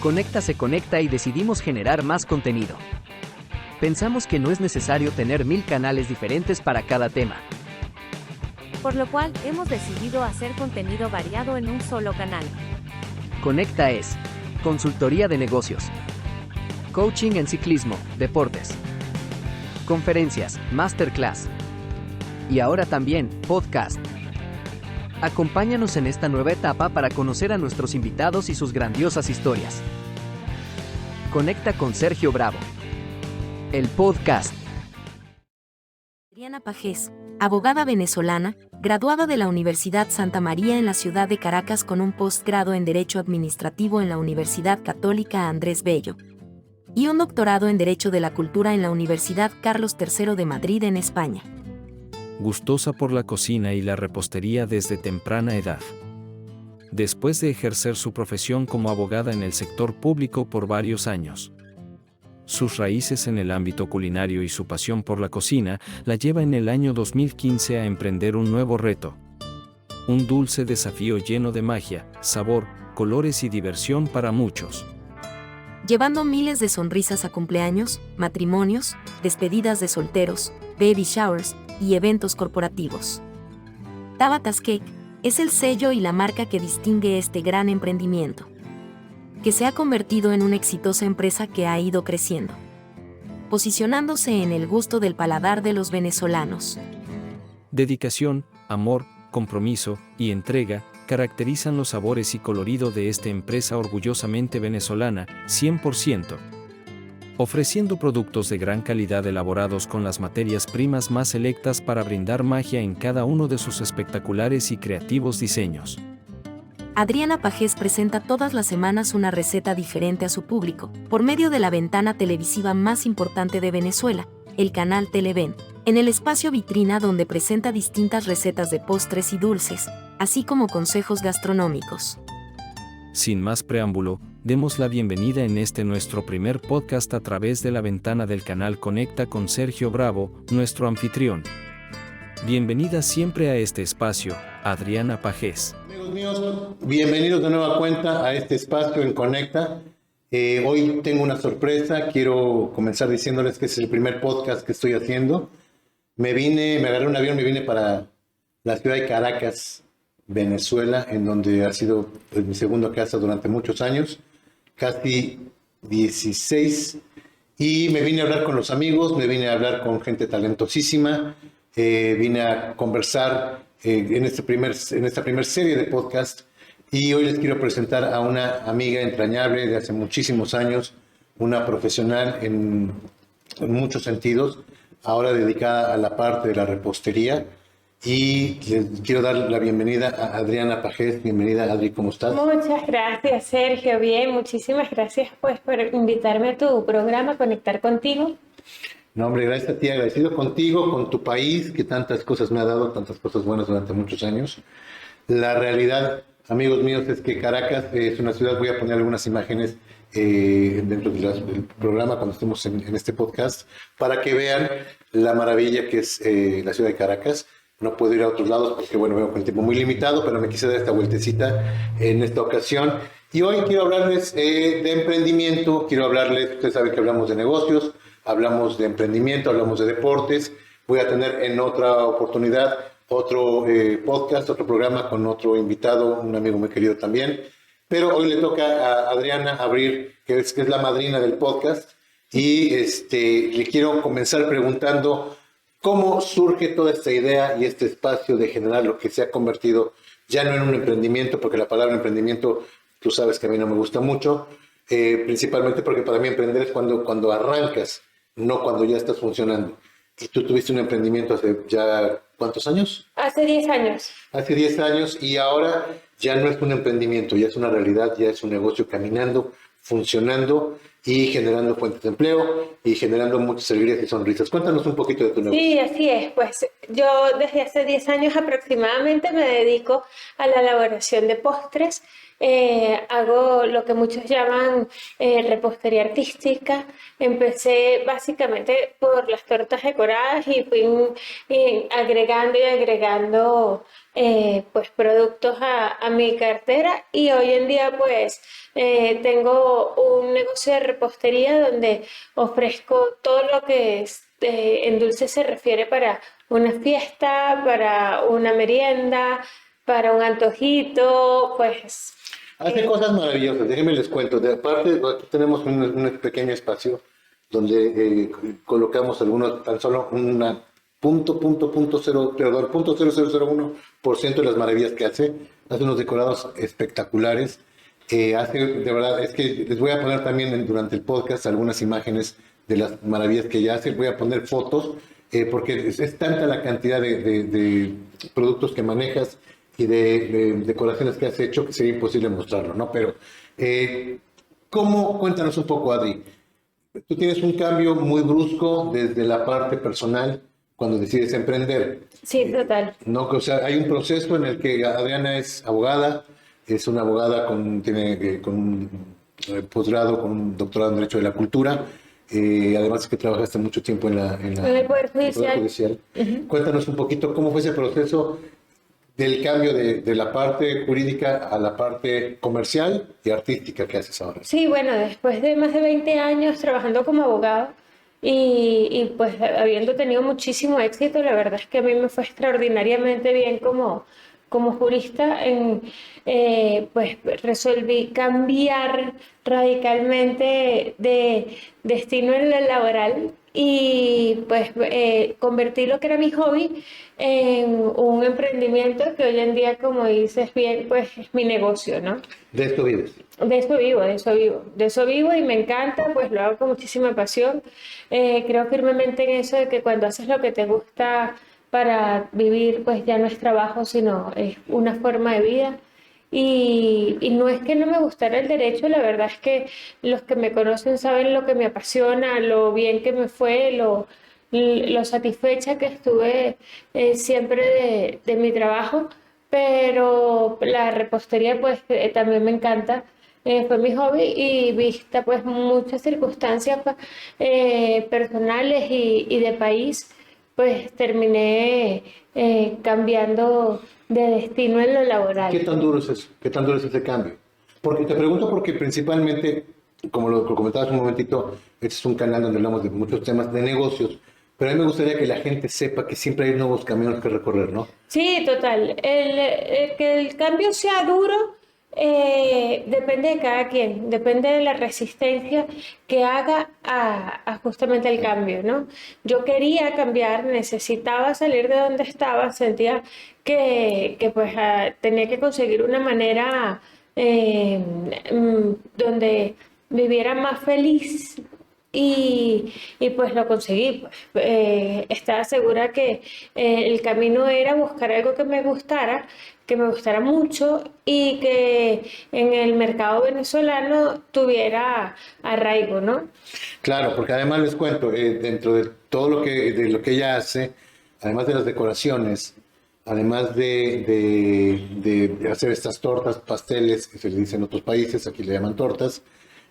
Conecta se conecta y decidimos generar más contenido. Pensamos que no es necesario tener 1000 canales diferentes para cada tema. Por lo cual, hemos decidido hacer contenido variado en un solo canal. Conecta es consultoría de negocios, coaching en ciclismo, deportes, conferencias, masterclass y ahora también podcast. Acompáñanos en esta nueva etapa para conocer a nuestros invitados y sus grandiosas historias. Conecta con Sergio Bravo. El podcast. Adriana Pagés, abogada venezolana, graduada de la Universidad Santa María en la ciudad de Caracas con un postgrado en Derecho Administrativo en la Universidad Católica Andrés Bello y un doctorado en Derecho de la Cultura en la Universidad Carlos III de Madrid en España. Gustosa por la cocina y la repostería desde temprana edad. Después de ejercer su profesión como abogada en el sector público por varios años. Sus raíces en el ámbito culinario y su pasión por la cocina la lleva en el año 2015 a emprender un nuevo reto. Un dulce desafío lleno de magia, sabor, colores y diversión para muchos. Llevando miles de sonrisas a cumpleaños, matrimonios, despedidas de solteros, baby showers y eventos corporativos. Tabata's Cake es el sello y la marca que distingue este gran emprendimiento, que se ha convertido en una exitosa empresa que ha ido creciendo, posicionándose en el gusto del paladar de los venezolanos. Dedicación, amor, compromiso y entrega caracterizan los sabores y colorido de esta empresa orgullosamente venezolana, 100%. Ofreciendo productos de gran calidad elaborados con las materias primas más selectas para brindar magia en cada uno de sus espectaculares y creativos diseños. Adriana Pagés presenta todas las semanas una receta diferente a su público, por medio de la ventana televisiva más importante de Venezuela, el canal Televen, en el espacio vitrina donde presenta distintas recetas de postres y dulces, así como consejos gastronómicos. Sin más preámbulo, demos la bienvenida en este nuestro primer podcast a través de la ventana del canal Conecta con Sergio Bravo, nuestro anfitrión. Bienvenida siempre a este espacio, Adriana Pagés. Amigos míos, bienvenidos de nueva cuenta a este espacio en Conecta. Hoy tengo una sorpresa, quiero comenzar diciéndoles que es el primer podcast que estoy haciendo. Me agarré un avión, me vine para la ciudad de Caracas, Venezuela, en donde ha sido mi segunda casa durante muchos años, casi 16, y me vine a hablar con los amigos, me vine a hablar con gente talentosísima, vine a conversar en esta primer serie de podcast, y hoy les quiero presentar a una amiga entrañable de hace muchísimos años, una profesional en muchos sentidos, ahora dedicada a la parte de la repostería. Y les quiero dar la bienvenida a Adriana Pagés. Bienvenida, Adri, ¿cómo estás? Muchas gracias, Sergio. Bien, muchísimas gracias pues por invitarme a tu programa, Conectar Contigo. No, hombre, gracias a ti, agradecido contigo, con tu país, que tantas cosas me ha dado, tantas cosas buenas durante muchos años. La realidad, amigos míos, es que Caracas es una ciudad, voy a poner algunas imágenes dentro del programa cuando estemos en este podcast, para que vean la maravilla que es la ciudad de Caracas. No puedo ir a otros lados porque, bueno, veo con el tiempo muy limitado, pero me quise dar esta vueltecita en esta ocasión. Y hoy quiero hablarles de emprendimiento, quiero hablarles, ustedes saben que hablamos de negocios, hablamos de emprendimiento, hablamos de deportes. Voy a tener en otra oportunidad otro podcast, otro programa con otro invitado, un amigo muy querido también. Pero hoy le toca a Adriana abrir, que es la madrina del podcast, y le quiero comenzar preguntando ¿cómo surge toda esta idea y este espacio de generar lo que se ha convertido ya no en un emprendimiento? Porque la palabra emprendimiento, tú sabes que a mí no me gusta mucho, principalmente porque para mí emprender es cuando arrancas, no cuando ya estás funcionando. Y tú tuviste un emprendimiento hace ya, ¿cuántos años? Hace 10 años. Hace 10 años, y ahora ya no es un emprendimiento, ya es una realidad, ya es un negocio caminando, funcionando y generando fuentes de empleo y generando muchas alegrías y sonrisas. Cuéntanos un poquito de tu negocio. Sí, así es. Pues yo desde hace 10 años aproximadamente me dedico a la elaboración de postres. Hago lo que muchos llaman repostería artística. Empecé básicamente por las tortas decoradas y fui agregando pues productos a mi cartera, y hoy en día pues tengo un negocio de repostería donde ofrezco todo lo que en dulce se refiere para una fiesta, para una merienda, para un antojito, pues Hace cosas maravillosas, déjenme les cuento. De aparte, aquí tenemos un pequeño espacio donde colocamos algunos, tan solo una punto 0,0001% de las maravillas que hace. Hace unos decorados espectaculares. Hace, de verdad, es que les voy a poner también durante el podcast algunas imágenes de las maravillas que ella hace. Voy a poner fotos, porque es tanta la cantidad de productos que manejas y de decoraciones que has hecho que sería imposible mostrarlo, ¿no? Pero, cuéntanos un poco, Adri. Tú tienes un cambio muy brusco desde la parte personal cuando decides emprender. sí, total. No, o sea, hay un proceso en el que Adriana es abogada, es una abogada con un posgrado, con un doctorado en Derecho de la Cultura. Además es que trabajaste mucho tiempo en el Poder en el Judicial. Judicial. Ujú. Cuéntanos un poquito cómo fue ese proceso del cambio de la parte jurídica a la parte comercial y artística que haces ahora. Sí, bueno, después de más de 20 años trabajando como abogado y pues habiendo tenido muchísimo éxito, la verdad es que a mí me fue extraordinariamente bien como jurista. Pues resolví cambiar radicalmente de destino en lo laboral y pues convertí lo que era mi hobby en un emprendimiento que hoy en día, como dices bien, pues es mi negocio, ¿no? De esto vives. De eso vivo, de eso vivo, de eso vivo y me encanta, pues lo hago con muchísima pasión. Creo firmemente en eso de que cuando haces lo que te gusta para vivir, pues ya no es trabajo, sino es una forma de vida. Y no es que no me gustara el derecho, la verdad es que los que me conocen saben lo que me apasiona, lo bien que me fue, lo satisfecha que estuve siempre de mi trabajo, pero la repostería pues también me encanta. Fue mi hobby y vista pues muchas circunstancias pues, personales y de país, pues terminé cambiando de destino en lo laboral. ¿Qué tan duro es eso? ¿Qué tan duro es ese cambio? Porque te pregunto porque principalmente, como lo comentabas un momentito, este es un canal donde hablamos de muchos temas de negocios, pero a mí me gustaría que la gente sepa que siempre hay nuevos caminos que recorrer, ¿no? Sí, total. Que el cambio sea duro depende de cada quien, depende de la resistencia que haga a justamente el cambio, ¿no? Yo quería cambiar, necesitaba salir de donde estaba, sentía que pues tenía que conseguir una manera donde viviera más feliz y pues lo conseguí. Pues. Estaba segura que el camino era buscar algo que me gustara mucho y que en el mercado venezolano tuviera arraigo, ¿no? Claro, porque además les cuento, dentro de todo de lo que ella hace, además de las decoraciones, además de hacer estas tortas, pasteles, que se le dice en otros países, aquí le llaman tortas,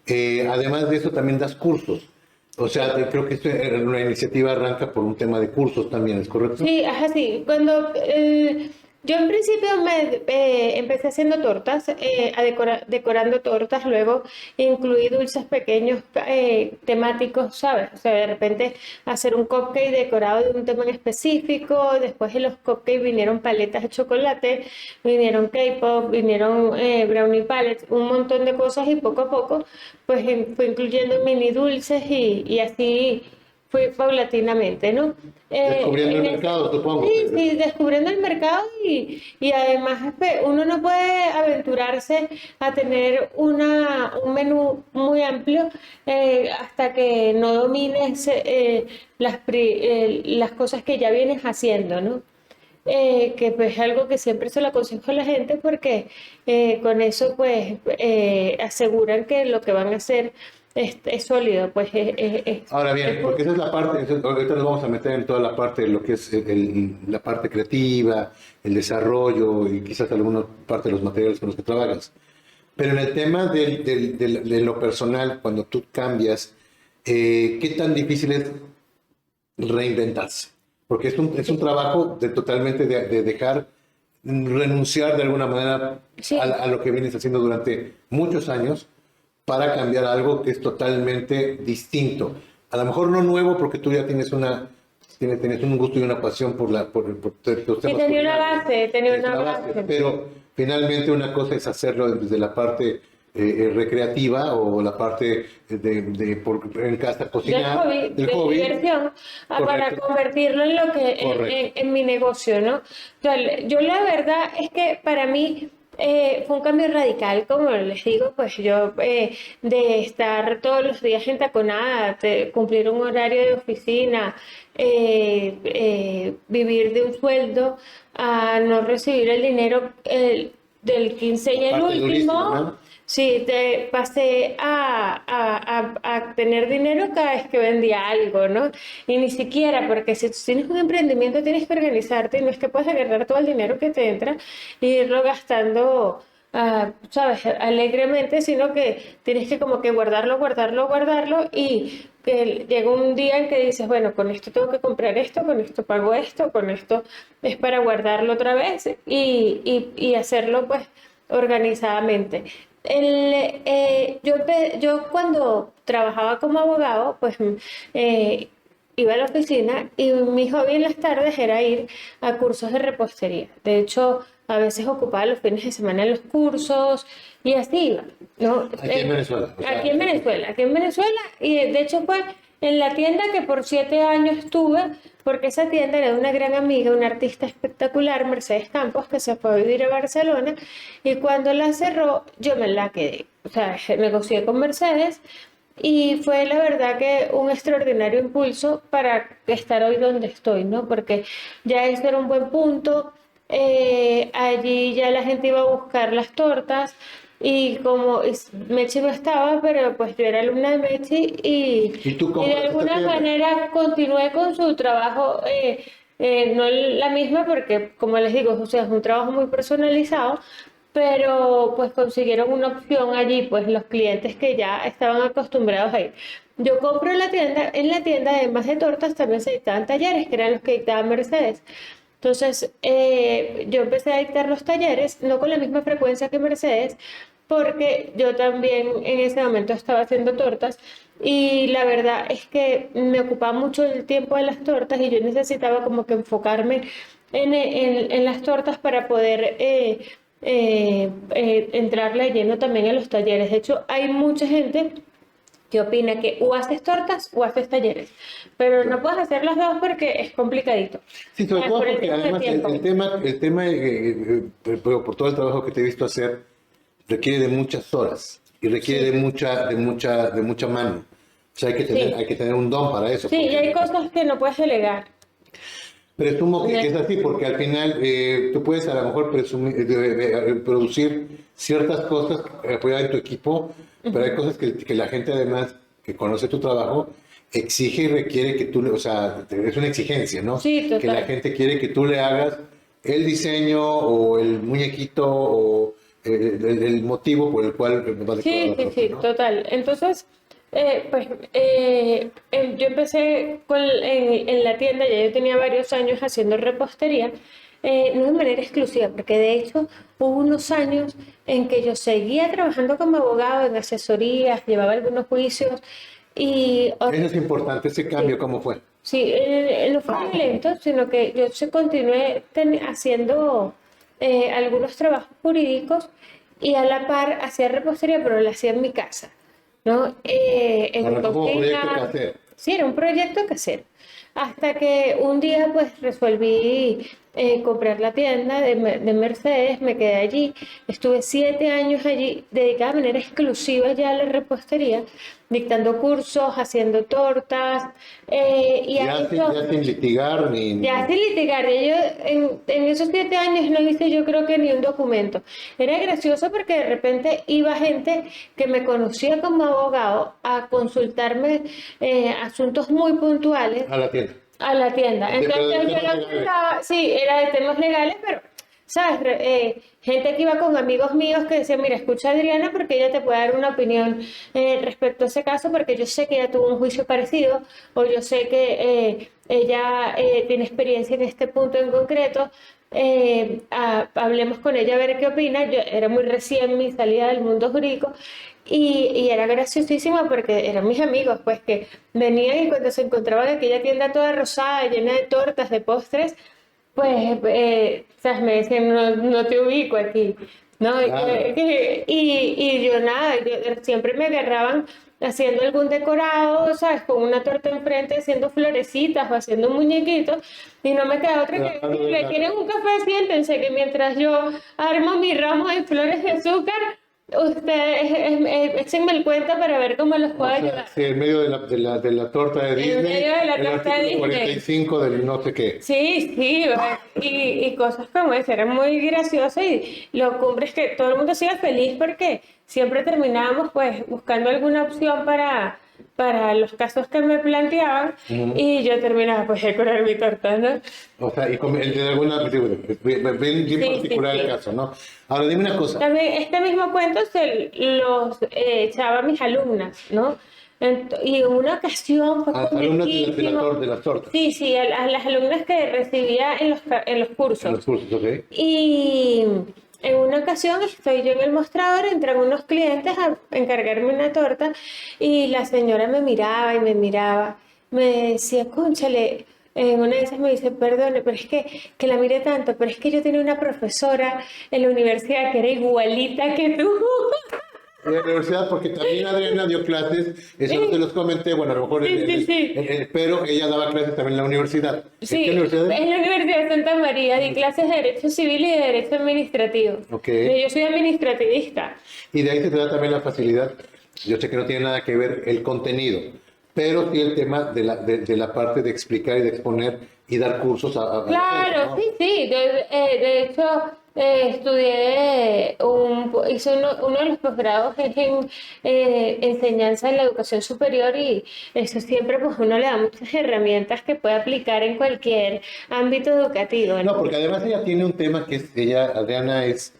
además de eso también das cursos. O sea, creo que una iniciativa arranca por un tema de cursos también, ¿es correcto? Sí, ajá, sí. Yo en principio empecé haciendo tortas, decorando tortas, luego incluí dulces pequeños temáticos, ¿sabes? O sea, de repente hacer un cupcake decorado de un tema en específico, después de los cupcakes vinieron paletas de chocolate, vinieron K-pop, vinieron brownie palettes, un montón de cosas y poco a poco pues fui incluyendo mini dulces y así fui paulatinamente, ¿no? Descubriendo el mercado, supongo. Sí, sí, descubriendo el mercado y además uno no puede aventurarse a tener un menú muy amplio hasta que no domines las cosas que ya vienes haciendo, ¿no? Que pues es algo que siempre se lo aconsejo a la gente porque con eso pues aseguran que lo que van a hacer es sólido, pues Ahora bien, porque esa es la parte, ahorita nos vamos a meter en toda la parte de lo que es la parte creativa, el desarrollo y quizás alguna parte de los materiales con los que trabajas. Pero en el tema de lo personal, cuando tú cambias, ¿qué tan difícil es reinventarse? Porque es un trabajo totalmente de dejar renunciar de alguna manera Sí. a lo que vienes haciendo durante muchos años para cambiar algo que es totalmente distinto. A lo mejor no nuevo porque tú ya tienes un gusto y una pasión por los Y temas tenía una culinarios. base, tenía Es una la base. pero finalmente una cosa es hacerlo desde la parte recreativa o la parte en casa cocinar, Del hobby, de diversión, para Correcto. convertirlo en lo que Correcto. en mi negocio, ¿no? Yo la verdad es que para mí fue un cambio radical, como les digo, pues yo de estar todos los días entaconada, de cumplir un horario de oficina, vivir de un sueldo, a no recibir el dinero del 15 y el Parte durísima, último. ¿no? Sí, pasé a tener dinero cada vez que vendía algo, ¿no? Y ni siquiera, porque si tú tienes un emprendimiento tienes que organizarte y no es que puedas agarrar todo el dinero que te entra e irlo gastando, ¿sabes? Alegremente, sino que tienes que como que guardarlo, guardarlo, guardarlo y llega un día en que dices, bueno, con esto tengo que comprar esto, con esto pago esto, con esto es para guardarlo otra vez y hacerlo pues organizadamente. Yo cuando trabajaba como abogado, pues iba a la oficina y mi hobby en las tardes era ir a cursos de repostería. De hecho, a veces ocupaba los fines de semana en los cursos y así iba, ¿no? Aquí en Venezuela. O sea, Aquí en Venezuela, y de hecho fue en la tienda que por 7 años estuve, porque esa tienda era de una gran amiga, una artista espectacular, Mercedes Campos, que se fue a vivir a Barcelona, y cuando la cerró, yo me la quedé. O sea, negocié con Mercedes, y fue la verdad que un extraordinario impulso para estar hoy donde estoy, ¿no? Porque ya ese era un buen punto. Allí ya la gente iba a buscar las tortas y como Mechi no estaba, pero pues yo era alumna de Mechi ¿Y tú cómo y de esta alguna tienda? manera continué con su trabajo, no la misma porque como les digo, o sea, es un trabajo muy personalizado, pero pues consiguieron una opción allí, pues los clientes que ya estaban acostumbrados a ir. Yo compro en la tienda, además de tortas, también se dictaban talleres, que eran los que dictaba Mercedes. Entonces, yo empecé a dictar los talleres, no con la misma frecuencia que Mercedes, porque yo también en ese momento estaba haciendo tortas y la verdad es que me ocupaba mucho el tiempo de las tortas y yo necesitaba como que enfocarme en las tortas para poder entrarle lleno también a los talleres. De hecho, hay mucha gente que opina que o haces tortas o haces talleres, pero no puedes hacer las dos porque es complicadito. Sí, sobre todo Por el porque tema de además tiempo. el tema por todo el trabajo que te he visto hacer, requiere de muchas horas y requiere de mucha mano. O sea, Sí. hay que tener un don para eso. Sí, y porque hay cosas que no puedes delegar. presumo que es así, porque al final tú puedes a lo mejor producir ciertas cosas, apoyar en tu equipo, pero hay cosas que la gente además que conoce tu trabajo exige y requiere que tú, o sea, es una exigencia, ¿no? Sí, total. Que la gente quiere que tú le hagas el diseño o el muñequito o el motivo por el cual va a decorar Sí, la sí, torta, sí, ¿no? total. Entonces, yo empecé en la tienda, ya yo tenía varios años haciendo repostería, no de manera exclusiva, porque de hecho hubo unos años en que yo seguía trabajando como abogado en asesorías, llevaba algunos juicios y Eso es importante, ese cambio, ¿cómo fue? sí, no fue violento, sino que yo se continué haciendo algunos trabajos jurídicos y a la par hacía repostería, pero la hacía en mi casa, ¿no? En mi Arrancó como proyecto cocina. casero. Sí, era un proyecto casero. Hasta que un día pues resolví comprar la tienda de Mercedes, me quedé allí, estuve 7 años allí, dedicada de manera exclusiva ya a la repostería, dictando cursos, haciendo tortas, y Ya sin litigar ni... ya sin litigar, ya yo en esos 7 años no hice yo creo que ni un documento. Era gracioso porque de repente iba gente que me conocía como abogado a consultarme asuntos muy puntuales A la tienda. a la tienda. Pero de Entonces yo temas lo legales. contaba, sí, era de temas legales, pero, ¿sabes? Gente que iba con amigos míos que decían, mira, escucha a Adriana porque ella te puede dar una opinión respecto a ese caso, porque yo sé que ella tuvo un juicio parecido, o yo sé que ella tiene experiencia en este punto en concreto. hablemos con ella a ver qué opina. Yo era muy recién mi salida del mundo jurídico y era graciosísimo porque eran mis amigos, pues que venían y cuando se encontraban en aquella tienda toda rosada, llena de tortas, de postres, pues, ¿sabes? Me decían, no, no te ubico aquí, ¿no? Claro. Y yo nada, siempre me agarraban haciendo algún decorado, ¿sabes? Con una torta enfrente, haciendo florecitas o haciendo muñequitos, y no me queda otra que Claro, decirle, claro. ¿quieren un café? Siéntense, que mientras yo armo mi ramo de flores de azúcar, ustedes échenme el cuento para ver cómo los O puedo sea, ayudar. sí, en medio de la torta de Disney, medio de la el torta de artículo Disney. 45 del no sé qué. Sí, sí, y cosas como esa, era muy gracioso y lo cumbre es que todo el mundo siga feliz porque siempre terminábamos pues buscando alguna opción para los casos que me planteaban y yo terminaba pues de decorar mi torta, ¿no? O sea, y de alguna, digo, bien Sí, particular sí, el sí. caso, ¿no? Ahora, dime una cosa. También este mismo cuento se los echaba a mis alumnas, ¿no? Y en una ocasión fue A las alumnas comiquísimo. de las tortas, Sí, sí, a las alumnas que recibía en los en los cursos. cursos, ¿ok? Y en una ocasión estoy yo en el mostrador, entran unos clientes a encargarme una torta y la señora me miraba y me miraba. Me decía, cónchale, una de esas me dice, perdone, pero es que la mire tanto, pero es que yo tenía una profesora en la universidad que era igualita que tú. En la universidad, porque también Adriana dio clases, eso no te los comenté, bueno, a lo mejor, Sí, sí, sí. pero ella daba clases también en la universidad. ¿En Sí, qué universidad? en la Universidad de Santa María di clases de Derecho Civil y de Derecho Administrativo. Ok. Yo soy administrativista. Y de ahí se te da también la facilidad. Yo sé que no tiene nada que ver el contenido, pero sí el tema de la parte de explicar y de exponer y dar cursos a la Claro, gente, ¿no? sí, sí. De hecho, hice uno de los posgrados es en enseñanza en la educación superior y eso siempre pues uno le da muchas herramientas que puede aplicar en cualquier ámbito educativo, No, ¿no? porque además ella tiene un tema que es, ella, Adriana, es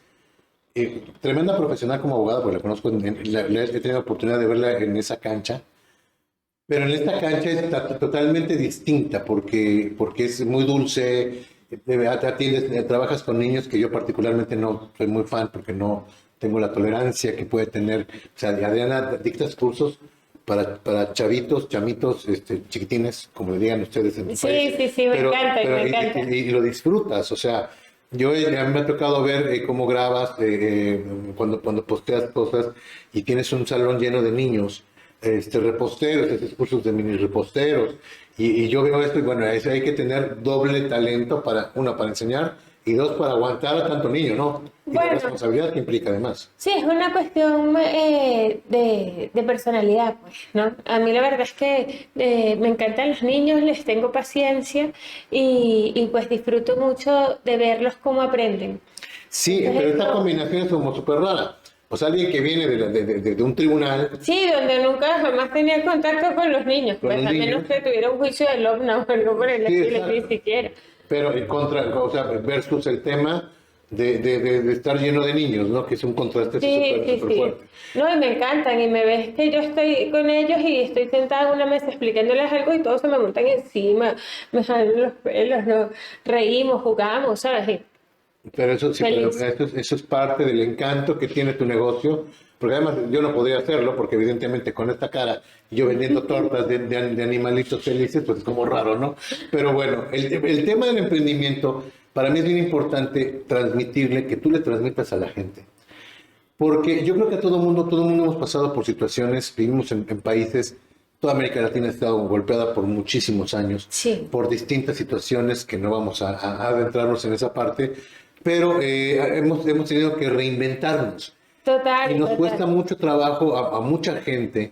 tremenda profesional como abogada, porque la conozco, he tenido la oportunidad de verla en esa cancha. Pero en esta cancha está totalmente distinta porque es muy dulce, trabajas con niños que yo particularmente no soy muy fan porque no tengo la tolerancia que puede tener. O sea, Adriana dictas cursos para chavitos, chamitos, chiquitines, como le digan ustedes en tu Sí, país. sí, sí, me encanta, me Y, encanta. y lo disfrutas, o sea, a mí me ha tocado ver cómo grabas, cuando posteas cosas y tienes un salón lleno de niños reposteros, estos cursos de mini reposteros. Y yo veo esto y bueno, hay que tener doble talento para enseñar y dos, para aguantar a tanto niño, ¿no? Y la Bueno, responsabilidad que implica además. sí, es una cuestión de personalidad, pues, ¿no? A mí la verdad es que me encantan los niños, les tengo paciencia y pues disfruto mucho de verlos cómo aprenden. Sí, Entonces, pero esta no. combinación es como súper rara. O sea, alguien que viene de un tribunal Sí, donde nunca jamás tenía contacto con los niños, con pues los a menos niños, que tuviera un juicio de Lobna o algo por el sí, estilo, ni exacto. siquiera. Pero en contra, o sea, versus el tema de estar lleno de niños, ¿no? Que es un contraste Sí, súper sí, súper sí. fuerte. No, y me encantan y me ves que yo estoy con ellos y estoy sentada en una mesa explicándoles algo y todos se me montan encima, me jalan los pelos, ¿no? Reímos, jugamos, ¿sabes? Y Pero eso sí, pero feliz. eso es parte del encanto que tiene tu negocio, porque además yo no podría hacerlo, porque evidentemente con esta cara, yo vendiendo tortas de animalitos felices, pues es como raro, ¿no? Pero bueno, el tema del emprendimiento, para mí es bien importante transmitirle, que tú le transmitas a la gente. Porque yo creo que todo el mundo hemos pasado por situaciones, vivimos en países, toda América Latina ha estado golpeada por muchísimos años, Sí, por distintas situaciones que no vamos a adentrarnos en esa parte, pero hemos tenido que reinventarnos. Y total, nos total. cuesta mucho trabajo a mucha gente,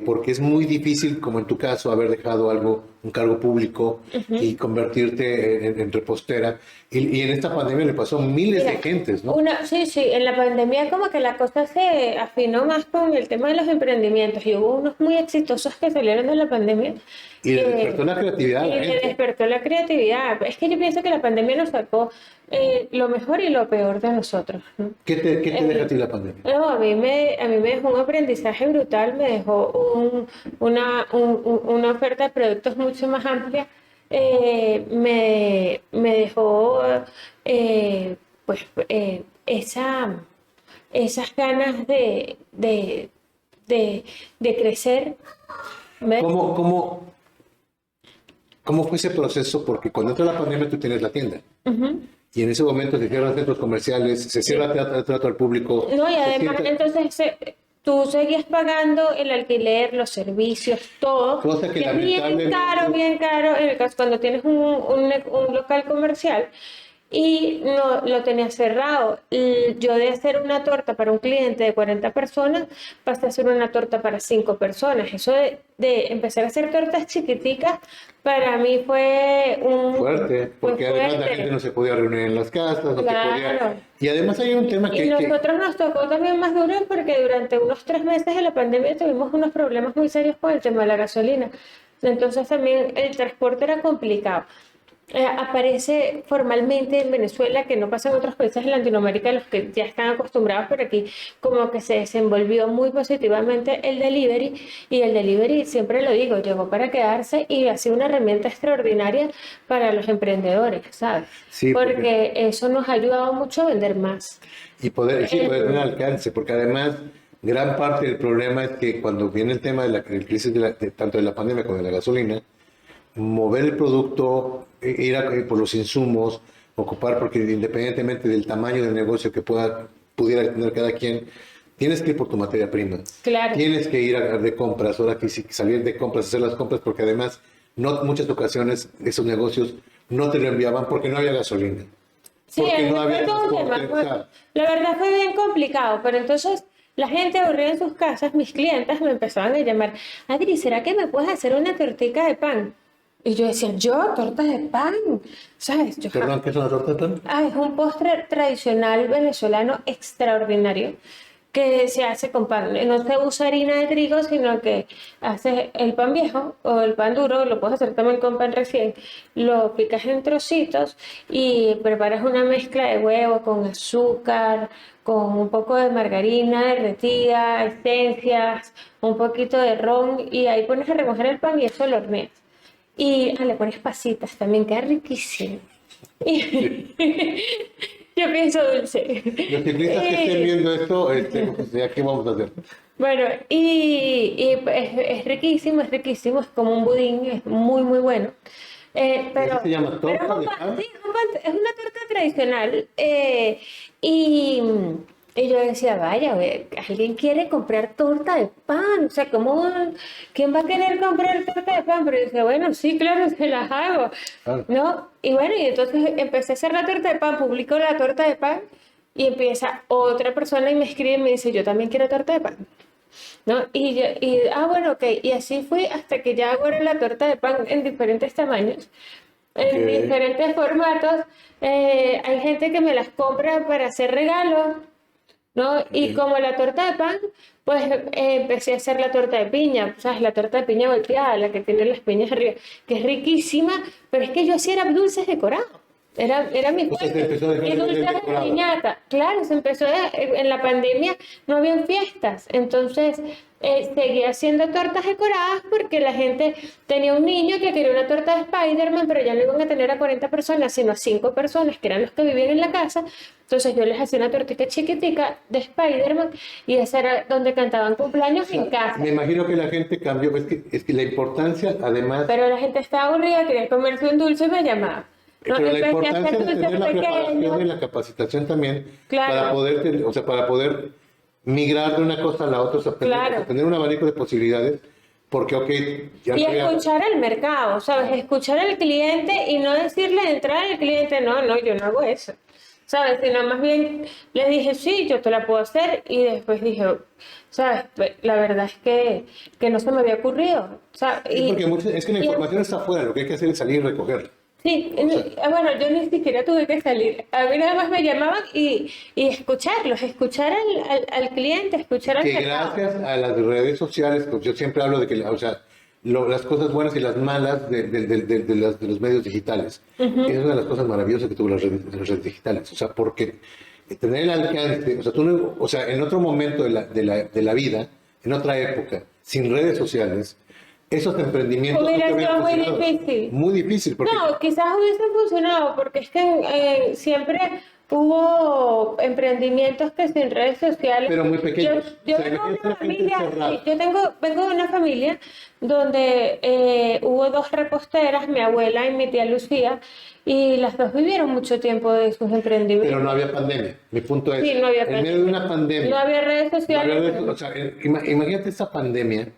porque es muy difícil, como en tu caso, haber dejado un cargo público y convertirte en repostera. Y en esta pandemia le pasó a miles de Mira, gentes, ¿no? sí, sí, en la pandemia como que la cosa se afinó más con el tema de los emprendimientos y hubo unos muy exitosos que salieron de la pandemia Y le que despertó la creatividad a y la le gente. despertó la creatividad. Es que yo pienso que la pandemia nos sacó lo mejor y lo peor de nosotros, ¿no? ¿Qué te deja a ti la pandemia? No, a mí me dejó un aprendizaje brutal, me dejó una oferta de productos mucho más amplia me dejó pues esas ganas de crecer. ¿Ves? ¿Cómo fue ese proceso? Porque cuando entra la pandemia tú tienes la tienda. Ujú. Y en ese momento se cierran centros comerciales, se cierra el trato al público. No, y se además, siente- entonces tú seguías pagando el alquiler, los servicios, todo. Cosa que es lamentablemente- bien caro en el caso cuando tienes un local comercial y no lo tenía cerrado. Y yo de hacer una torta para un cliente de 40 personas, pasé a hacer una torta para 5 personas. Eso de empezar a hacer tortas chiquiticas, para mí fue fuerte, porque fue además la fuerte. gente no se podía reunir en las casas, no se Claro. podía... Y además hay un tema Y que nosotros nos tocó también más duro porque durante unos 3 meses de la pandemia tuvimos unos problemas muy serios con el tema de la gasolina. Entonces también el transporte era complicado. Aparece formalmente en Venezuela, que no pasa en otros países de Latinoamérica, los que ya están acostumbrados, pero aquí como que se desenvolvió muy positivamente el delivery, y el delivery, siempre lo digo, llegó para quedarse y ha sido una herramienta extraordinaria para los emprendedores, ¿sabes? Sí, Porque eso nos ha ayudado mucho a vender más. y poder tener alcance, porque además gran parte del problema es que cuando viene el tema de la crisis tanto de la pandemia como de la gasolina, mover el producto, ir por los insumos, ocupar, porque independientemente del tamaño del negocio que pudiera tener cada quien, tienes que ir por tu materia prima. Claro. Tienes que ir de compras, ahora que sí, salir de compras, hacer las compras, porque además, no muchas ocasiones esos negocios no te lo enviaban porque no había gasolina. Sí, Porque no fue había todo un transporte, tema. o sea, La verdad fue bien complicado, pero entonces la gente aburrida en sus casas, mis clientes me empezaban a llamar, Adri, ¿será que me puedes hacer una tortica de pan? Y yo decía, ¿yo? ¿Torta de pan? ¿Sabes? Yo, perdón, ¿qué es una torta de pan? es un postre tradicional venezolano extraordinario que se hace con pan. No se usa harina de trigo, sino que haces el pan viejo o el pan duro, lo puedes hacer también con pan recién, lo picas en trocitos y preparas una mezcla de huevo con azúcar, con un poco de margarina derretida, esencias, un poquito de ron, y ahí pones a remojar el pan y eso lo horneas. Y le pones pasitas también, queda riquísimo. Y yo pienso dulce. Los ciclistas que estén viendo esto, pues, ¿ya qué vamos a hacer? Bueno, es riquísimo, es como un budín, es muy bueno. Pero, ¿Eso se llama torta pero de pan? sí, es una torta tradicional. Y, y yo decía, vaya, alguien quiere comprar torta de pan. O sea, ¿quién va a querer comprar torta de pan? Pero yo decía, bueno, sí, claro, se las hago. Claro. ¿No? Y bueno, y entonces empecé a hacer la torta de pan, publico la torta de pan y empieza otra persona y me escribe y me dice, yo también quiero torta de pan. ¿No? Bueno, ok. Y así fui hasta que ya hago ahora la torta de pan en diferentes tamaños, en Ok. diferentes formatos. Hay gente que me las compra para hacer regalos, ¿no? Y como la torta de pan, pues empecé a hacer la torta de piña, ¿sabes? La torta de piña volteada, la que tiene las piñas arriba, que es riquísima, pero es que yo hacía era dulces decorados. Era mi O sea, fuerte. te empezó a dejar Y de dulces vender de decorado. piñata. Claro, en la pandemia no habían fiestas, entonces seguía haciendo tortas decoradas porque la gente tenía un niño que quería una torta de Spider-Man, pero ya no iban a tener a 40 personas, sino a 5 personas, que eran los que vivían en la casa. Entonces yo les hacía una tortita chiquitica de Spider-Man y esa era donde cantaban cumpleaños en casa. Me imagino que la gente cambió, es que la importancia, además, Pero la gente estaba aburrida, quería comerse un dulce y me llamaba. ¿No? pero la Empecé a importancia hacer de dulces tener la preparación pequeños. y la capacitación también Claro. para poder migrar de una cosa a la otra, o sea, Claro. tener un abanico de posibilidades, porque, ok, ya Y había- escuchar al mercado, ¿sabes? Escuchar al cliente y no decirle de entrada al cliente, no, yo no hago eso, ¿sabes? Sino más bien les dije, sí, yo te la puedo hacer, y después dije, ¿sabes? La verdad es que no se me había ocurrido, ¿sabes? Sí, porque es que la información está afuera, lo que hay que hacer es salir y recogerla. Sí, bueno, yo ni siquiera tuve que salir. A mí nada más me llamaban y escucharlos, escuchar al cliente, escuchar al Que mercado. gracias a las redes sociales, pues yo siempre hablo de que, o sea, las cosas buenas y las malas de los medios digitales. Es una de las cosas maravillosas que tuvo las redes digitales. O sea, porque tener el alcance, o sea, en otro momento de la vida, en otra época, sin redes sociales, esos emprendimientos no te Hubiera hubieran sido muy funcionado. difícil. Muy difícil, porque No, quizás hubiese funcionado, porque es que siempre hubo emprendimientos que sin redes sociales. pero muy pequeños. Yo O sea, vengo de esa una gente familia, encerrada. sí, vengo de una familia donde hubo dos reposteras, mi abuela y mi tía Lucía, y las dos vivieron mucho tiempo de sus emprendimientos. Pero no había pandemia. Mi punto es, Sí, no había en medio de pandemia. una pandemia, No había redes no había sociales. redes- o sea, imagínate esa pandemia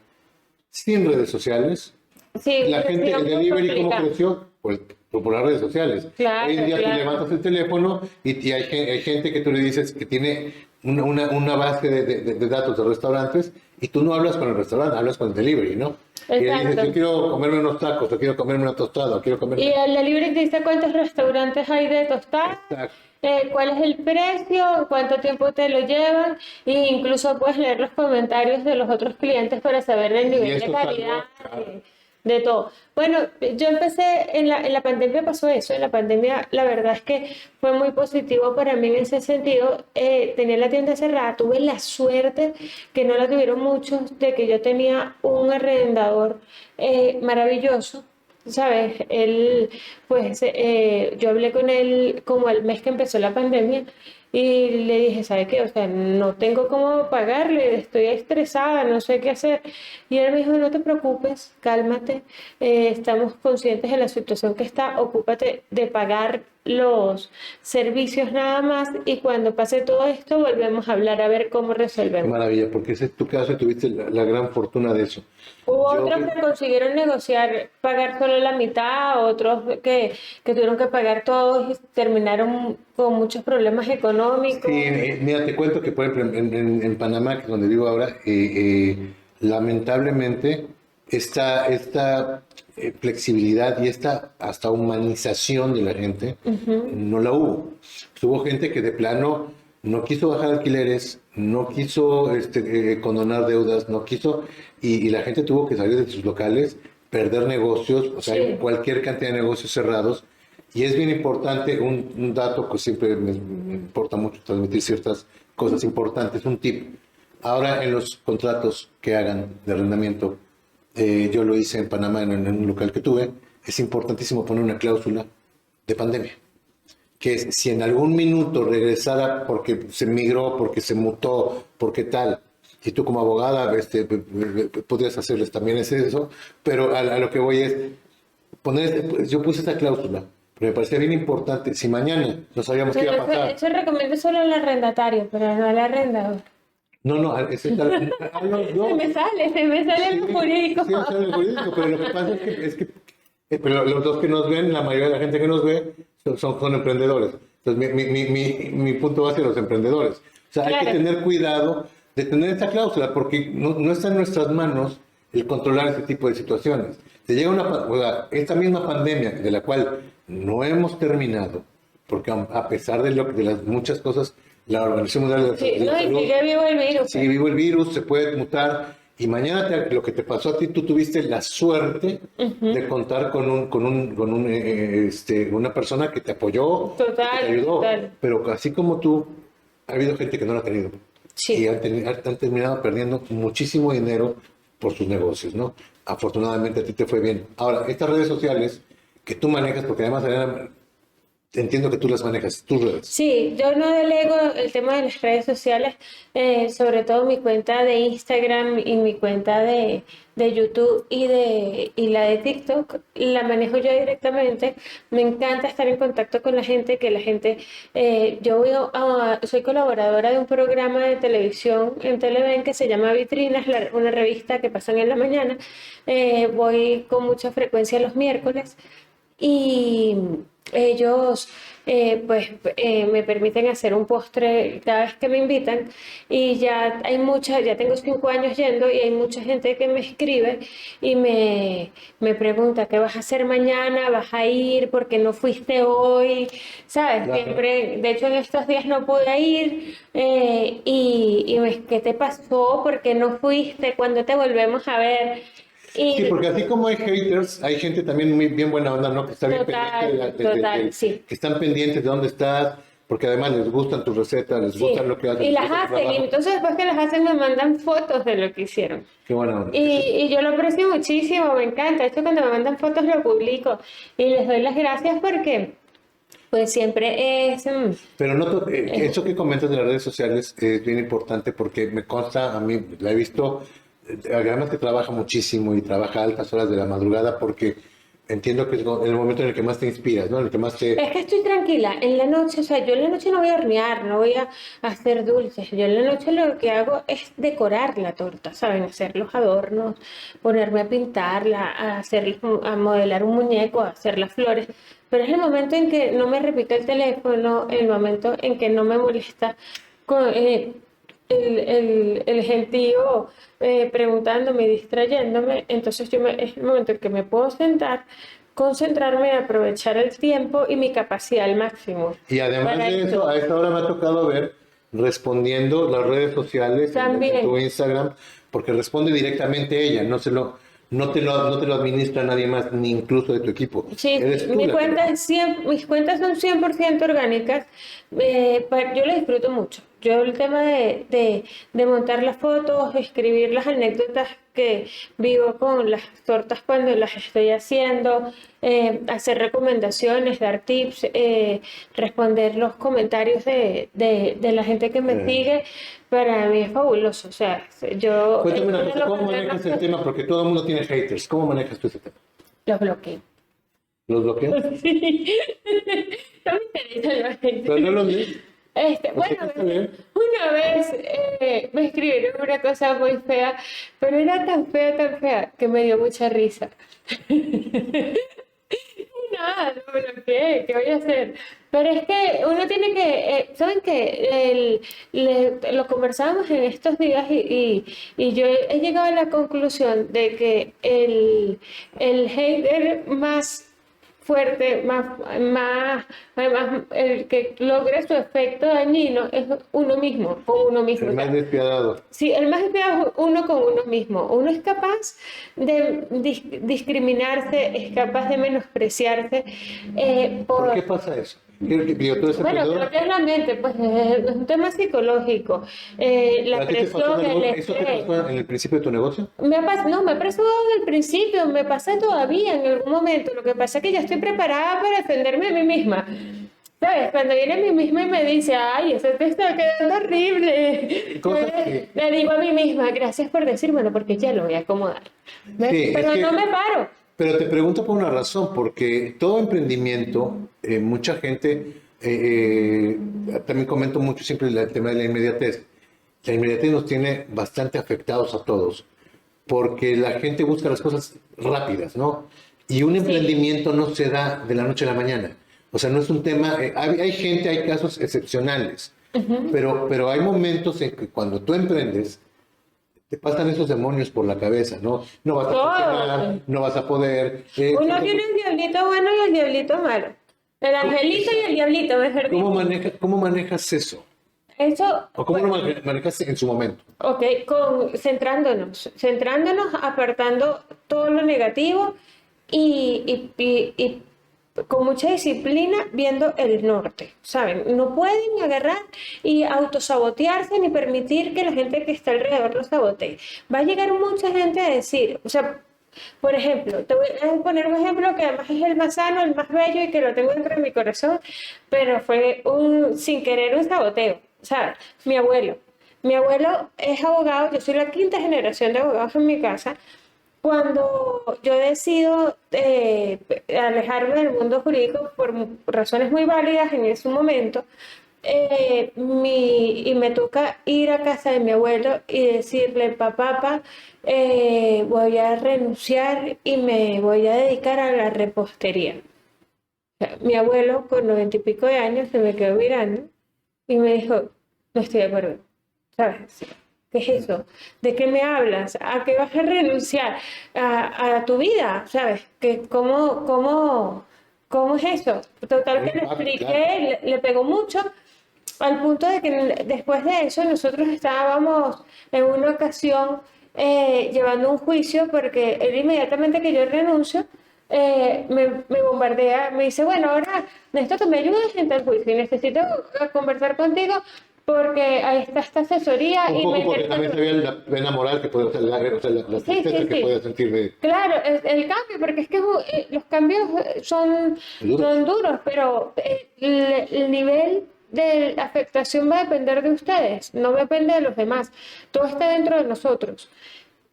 sin redes sociales. Sí, La hubiera gente, sido el muy delivery, ¿cómo complicado. creció? Pues por las redes sociales. Claro, Hoy en día claro. tú levantas el teléfono y hay gente que tú le dices que tiene una base de datos de restaurantes y tú no hablas con el restaurante, hablas con el delivery, ¿no? Y le dices, Exacto. yo quiero comerme unos tacos, o quiero comerme una tostada, o quiero Y comerme... el delivery te dice cuántos restaurantes hay de tostadas, Exacto. cuál es el precio, cuánto tiempo te lo llevan, e incluso puedes leer los comentarios de los otros clientes para saber el nivel de eso calidad, salvó, claro. de todo. Bueno, yo empecé, en la pandemia pasó eso, en la pandemia la verdad es que fue muy positivo para mí en ese sentido. Tenía la tienda cerrada, tuve la suerte que no la tuvieron muchos, de que yo tenía un arrendador maravilloso. ¿Sabes? Él, pues yo hablé con él como al mes que empezó la pandemia y le dije, ¿sabe qué? O sea, no tengo cómo pagarle, estoy estresada, no sé qué hacer. Y él me dijo, no te preocupes, cálmate, estamos conscientes de la situación que está, ocúpate de pagar los servicios nada más y cuando pase todo esto volvemos a hablar a ver cómo Qué resolvemos. maravilla, porque ese es tu caso y tuviste la gran fortuna de eso. Hubo Yo- otros que consiguieron negociar, pagar solo la mitad, otros que tuvieron que pagar todos y terminaron con muchos problemas económicos. Sí, mira, te cuento que, por ejemplo, en Panamá, que es donde vivo ahora, lamentablemente, esta flexibilidad y esta hasta humanización de la gente no la hubo. Hubo gente que de plano no quiso bajar alquileres, no quiso condonar deudas, no quiso, y la gente tuvo que salir de sus locales, perder negocios, o sea, Sí. hay cualquier cantidad de negocios cerrados. Y es bien importante, un dato que siempre me importa mucho transmitir ciertas cosas importantes, un tip. Ahora en los contratos que hagan de arrendamiento, yo lo hice en Panamá en un local que tuve, es importantísimo poner una cláusula de pandemia, que es si en algún minuto regresara porque se migró, porque se mutó, porque tal, y tú como abogada podrías hacerles también eso, pero a lo que voy es poner, yo puse esa cláusula, pero me parecía bien importante, si mañana no sabíamos qué Pero iba a pasar. eso recomiendo solo al arrendatario, pero no al arrendador. No, a los dos. Se me sale el jurídico. Sí, sí, el jurídico, pero lo que pasa pero los dos que nos ven, la mayoría de la gente que nos ve, son emprendedores. Entonces, mi punto va a ser los emprendedores. O sea, hay que Claro. tener cuidado de tener esta cláusula, porque no está en nuestras manos el controlar este tipo de situaciones. Te llega o sea, esta misma pandemia, de la cual no hemos terminado, porque a pesar de las muchas cosas, la Organización Mundial Sí, de la no, y Salud sigue vivo el virus. sigue vivo el virus, se puede mutar, y mañana lo que te pasó a ti, tú tuviste la suerte de contar con una persona que te apoyó, Total, que te ayudó. total. Pero así como tú, ha habido gente que no lo ha tenido. Sí. Y han terminado perdiendo muchísimo dinero por sus negocios, ¿no? Afortunadamente a ti te fue bien. Ahora, estas redes sociales que tú manejas, porque además, Adriana, entiendo que tú las manejas, tus redes. Sí, yo no delego el tema de las redes sociales, sobre todo mi cuenta de Instagram y mi cuenta de YouTube y la de TikTok, la manejo yo directamente. Me encanta estar en contacto con la gente, soy colaboradora de un programa de televisión en Televen que se llama Vitrinas, una revista que pasan en la mañana. Voy con mucha frecuencia los miércoles. Y ellos me permiten hacer un postre cada vez que me invitan y ya tengo 5 años yendo y hay mucha gente que me escribe y me pregunta ¿qué vas a hacer mañana? ¿Vas a ir? ¿Por qué no fuiste hoy? ¿Sabes? Claro. Siempre, de hecho en estos días no pude ir ¿qué te pasó? ¿Por qué no fuiste? ¿Cuándo te volvemos a ver? Sí, porque así como hay haters, hay gente también muy bien buena onda, ¿no? Que está bien Total, pendiente total, sí. que están pendientes de dónde estás, porque además les gustan tus recetas, les Sí, gustan lo que haces. y les las gusta tu hacen, y trabajo. entonces después que las hacen me mandan fotos de lo que hicieron. Qué buena onda. Y yo lo aprecio muchísimo, me encanta. Esto cuando me mandan fotos lo publico y les doy las gracias porque pues siempre es... Pero eso que comentas de las redes sociales es bien importante porque me consta, a mí la he visto, además que trabaja muchísimo y trabaja a altas horas de la madrugada porque entiendo que es el momento en el que más te inspiras, ¿no? En el que más te... Es que estoy tranquila. En la noche, o sea, yo en la noche no voy a hornear, no voy a hacer dulces. Yo en la noche lo que hago es decorar la torta, ¿saben? Hacer los adornos, ponerme a pintarla, a modelar un muñeco, a hacer las flores. Pero es el momento en que no me repite el teléfono, el momento en que no me molesta con, el gentío preguntándome, distrayéndome. Entonces es el momento en que me puedo sentar, concentrarme, aprovechar el tiempo y mi capacidad al máximo. Y además Para de esto. eso, a esta hora me ha tocado ver respondiendo las redes sociales También. en tu Instagram, porque responde directamente ella, no te lo administra nadie más, ni incluso de tu equipo. Sí, Eres tú la que mis cuentas son 100% orgánicas, yo lo disfruto mucho. Yo el tema de montar las fotos, escribir las anécdotas que vivo con las tortas cuando las estoy haciendo, hacer recomendaciones, dar tips, responder los comentarios de la gente que me sigue, para mí es fabuloso. O sea, yo... Cuéntame una yo cosa, lo ¿cómo que manejas tengo el tema? Porque todo el mundo tiene haters. ¿Cómo manejas tú ese tema? los bloqueo. ¿Los bloqueas? Sí. No me interesa la gente. Pero no los lees. Bueno, está bien. una vez me escribieron una cosa muy fea, pero era tan fea, que me dio mucha risa. Y nada, lo bloqueé, ¿qué voy a hacer? Pero es que uno tiene que, ¿saben qué? Lo conversábamos en estos días y yo he llegado a la conclusión de que el hater más fuerte, además, el que logra su efecto dañino es uno mismo, con uno mismo. El más despiadado. Sí, el más despiadado es uno con uno mismo. Uno es capaz de discriminarse, es capaz de menospreciarse ¿Por qué pasa eso? Digo, todo ese bueno, periodo, creo que es la mente, pues es un tema psicológico. La ¿a ti te pasó presión, el ¿eso te estrés. pasó en el principio de tu negocio? No, me ha pasado desde el principio, me pasa todavía en algún momento. Lo que pasa es que ya estoy preparada para defenderme a mí misma. ¿Sabes? Cuando viene a mí misma y me dice, ay, eso te está quedando horrible, Cosas que- le digo a mí misma, gracias por decírmelo, porque ya lo voy a acomodar. ¿Ves? Sí, Pero es que- no me paro. Pero te pregunto por una razón, porque todo emprendimiento, mucha gente, también comento mucho siempre el tema de la inmediatez. La inmediatez nos tiene bastante afectados a todos, porque la gente busca las cosas rápidas, ¿no? Y un emprendimiento no se da de la noche a la mañana. O sea, no es un tema, hay gente, hay casos excepcionales, pero hay momentos en que cuando tú emprendes, te pasan esos demonios por la cabeza, ¿no? No vas a funcionar, no vas a poder. Uno tiene el diablito bueno y el diablito malo. El angelito y el diablito, mejor dicho. ¿Cómo manejas eso? Eso, ¿O cómo lo manejas en su momento? ok, centrándonos, apartando todo lo negativo y con mucha disciplina viendo el norte, ¿saben? No pueden agarrar y autosabotearse ni permitir que la gente que está alrededor los sabotee. Va a llegar mucha gente a decir, o sea, por ejemplo, te voy a poner un ejemplo que además es el más sano, el más bello y que lo tengo dentro de mi corazón, pero fue sin querer un saboteo, ¿sabes? Mi abuelo es abogado, yo soy la quinta generación de abogados en mi casa. Cuando yo decido alejarme del mundo jurídico por razones muy válidas en ese momento, y me toca ir a casa de mi abuelo y decirle, papá, voy a renunciar y me voy a dedicar a la repostería. O sea, mi abuelo, con 90 y pico de años, se me quedó mirando y me dijo, no estoy de acuerdo, ¿sabes? ¿Qué es eso? ¿De qué me hablas? ¿A qué vas a renunciar? ¿A tu vida? ¿Sabes? ¿Cómo es eso? Total que le expliqué, le pegó mucho, al punto de que después de eso nosotros estábamos en una ocasión llevando un juicio porque él inmediatamente que yo renuncio, me bombardea, me dice, bueno, ahora necesito que me ayudes en tal juicio y necesito conversar contigo porque ahí está esta asesoría Un y poco me porque interesa también tu- se ve la pena moral que puede, o sea, la Sí, tristeza sí, que sí. puede sentir de Claro, el cambio, porque es que los cambios duros. son duros, pero el nivel de afectación va a depender de ustedes, no depende de los demás. Todo está dentro de nosotros.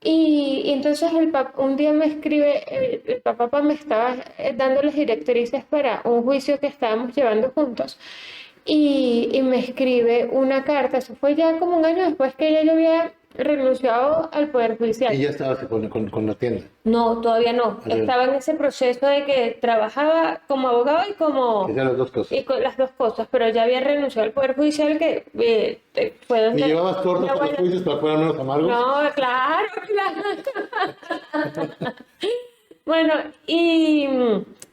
Y entonces un día me escribe, el papá me estaba dando las directrices para un juicio que estábamos llevando juntos y me escribe una carta, eso fue ya como un año después que ella ya había renunciado al Poder Y Judicial. ya estabas con la tienda. No, todavía no. Ah, Estaba en ese proceso de que trabajaba como abogado y que sean las dos cosas. y con las dos cosas, pero ya había renunciado al Poder Judicial que fue ¿Y donde llevabas tortas mi a los abuela- juicios para que fueran menos amargos? No, claro, claro. Bueno, y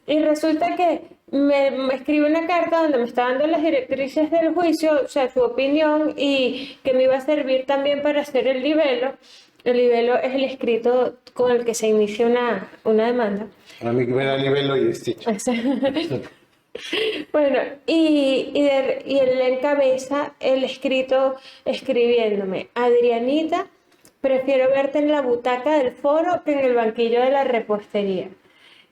resulta que me escribe una carta donde me está dando las directrices del juicio, o sea, su opinión, y que me iba a servir también para hacer el libelo. El libelo es el escrito con el que se inicia una demanda. Para mí, ver a nivel y Stitch. Bueno, y él encabeza el escrito escribiéndome, Adrianita, prefiero verte en la butaca del foro que en el banquillo de la repostería.